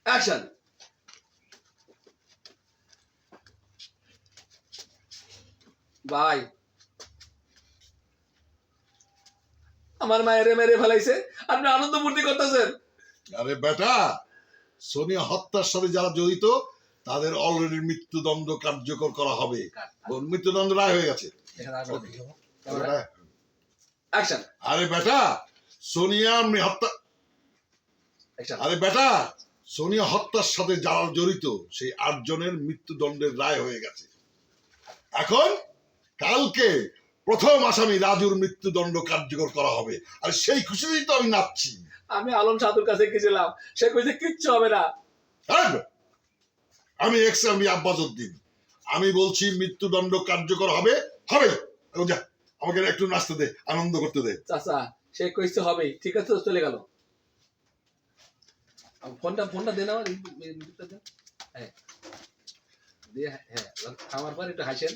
Action. ভাই আমার মায়ের মেরে ফেলাইছে, আপনি আনন্দ ফুর্তি করতেছেন। আরে বেটা, সোনিয়া হত্যার সাথে যারা জড়িত তাদের অলরেডি মৃত্যুদণ্ড কার্যকর করা হবে। মৃত্যুদণ্ড রায় হয়ে গেছে। অ্যাকশন। আরে বেটা, সোনিয়া হত্যা আরে বেটা, সোনিয়া হত্যার সাথে যারা জড়িত সেই 8 জনের মৃত্যুদণ্ডের রায় হয়ে গেছে। এখন কালকে প্রথম আসামি রাজুর মৃত্যুদণ্ড কার্যকর করা হবে, আর সেই খুশিতেই তো আমি নাচছি। আমি আলম সাধুর কাছে গেছিলাম, সে কইছে কিচ্ছু হবে না। আমি এক্স-আর্মি আব্বাস উদ্দিন, আমি বলছি মৃত্যুদণ্ড কার্যকর হবে হবে। যা, আমাকে একটু নাচতে দে, আনন্দ করতে দে। চাচা সে কইছে হবে, ঠিক আছে, চলে গেল। ফোনটা দেন আমার, হ্যাঁ দিয়ে, হ্যাঁ আমার পর একটু হাসেন।